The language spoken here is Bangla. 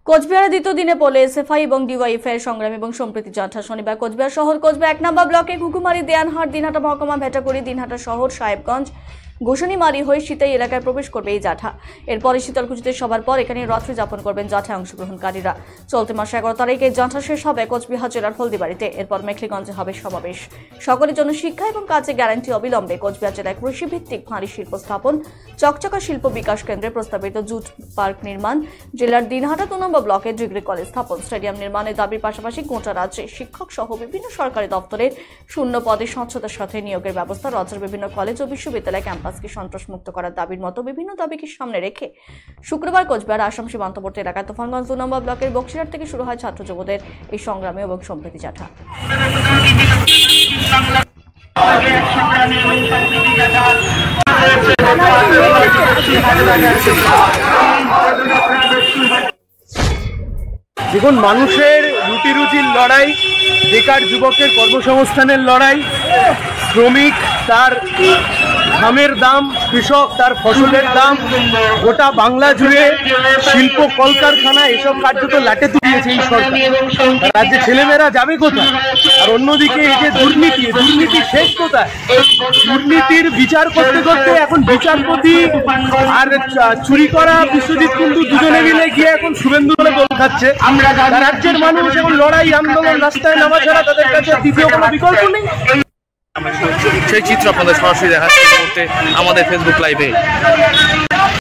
কোচবিহারে দ্বিতীয় দিনে পড়লে এসএফআই এবং ডিওয়াইএফআই সংগ্রাম এবং সম্প্রীতি যাত্রা। শনিবার কোচবিহার শহর, কোচবিহার ১ নম্বর ব্লকে ঘুঘুমারি, দেয়ানহাট, দিনহাটা মহকুমা, ভেটাকুড়ি, দিনহাটা শহর, সাহেবগঞ্জ, গোসানিমারি হয়ে সিতাই এলাকায় প্রবেশ করবে এই জাঠা। এরপরে শীতলকুচিতে সবার পর এখানে রাত্রি যাপন করবেন জাঠায় অংশগ্রহণকারীরা। চলতি মাসে ১১ তারিখে জাঠা শেষ হবে কোচবিহার জেলার হলদিবাড়িতে। এরপর মেখলিগঞ্জে হবে সমাবেশ। সকলের জন্য শিক্ষা এবং কাজে গ্যারান্টি অবিলম্বে কোচবিহার জেলায় কৃষিভিত্তিক ভারী শিল্প স্থাপন, চকচকা শিল্প বিকাশ কেন্দ্রে প্রস্তাবিত জুট পার্ক নির্মাণ, জেলার দিনহাটা ২ নম্বর ব্লকে ডিগ্রি কলেজ স্থাপন, স্টেডিয়াম নির্মাণের দাবির পাশাপাশি গোটা রাজ্যে শিক্ষক সহ বিভিন্ন সরকারি দপ্তরের শূন্য পদে স্বচ্ছতার সাথে নিয়োগের ব্যবস্থা, রাজ্যের বিভিন্ন কলেজ ও বিশ্ববিদ্যালয় ক্যাম্পাসকে সন্ত্রাসমুক্ত করার দাবির মতো বিভিন্ন দাবিকে সামনে রেখে শুক্রবার কোচবিহার আসাম সীমান্তবর্তী এলাকায় তুফানগঞ্জ ২ নম্বর ব্লকের বক্সিরহাট থেকে শুরু হয় ছাত্র যুবদের এই সংগ্রামী এবং সম্প্রীতি যাত্রা। দেখুন, মানুষের রুটি রুজির লড়াই, বেকার যুবকের কর্মসংস্থানের লড়াই, শ্রমিক তার ঘামের দাম, কৃষক তার ফসলের দাম, গোটা বাংলা জুড়ে শিল্প কলকারখানা এসব কার্যত লাটে তুলিয়েছে এই সরকার। রাজ্যে ছেলেমেয়েরা যাবে কোথায়? আর অন্যদিকে এই যে দুর্নীতি শেষ কোথায়? দুর্নীতির বিচার করতে করতে এখন বিচারপতি আর চুরি করা বিশ্বজিৎ কুণ্ডু দুজনে মিলে গিয়ে এখন শুভেন্দু বলে দোল খাচ্ছে। রাজ্যের মানুষ এখন লড়াই, আন্দোলন, রাস্তায় নামা ছাড়া তাদের কাছে দ্বিতীয় কোনো বিকল্প নেই। সেই চিত্র আপনাদের সরাসরি দেখাচ্ছে এই মুহূর্তে আমাদের ফেসবুক লাইভে।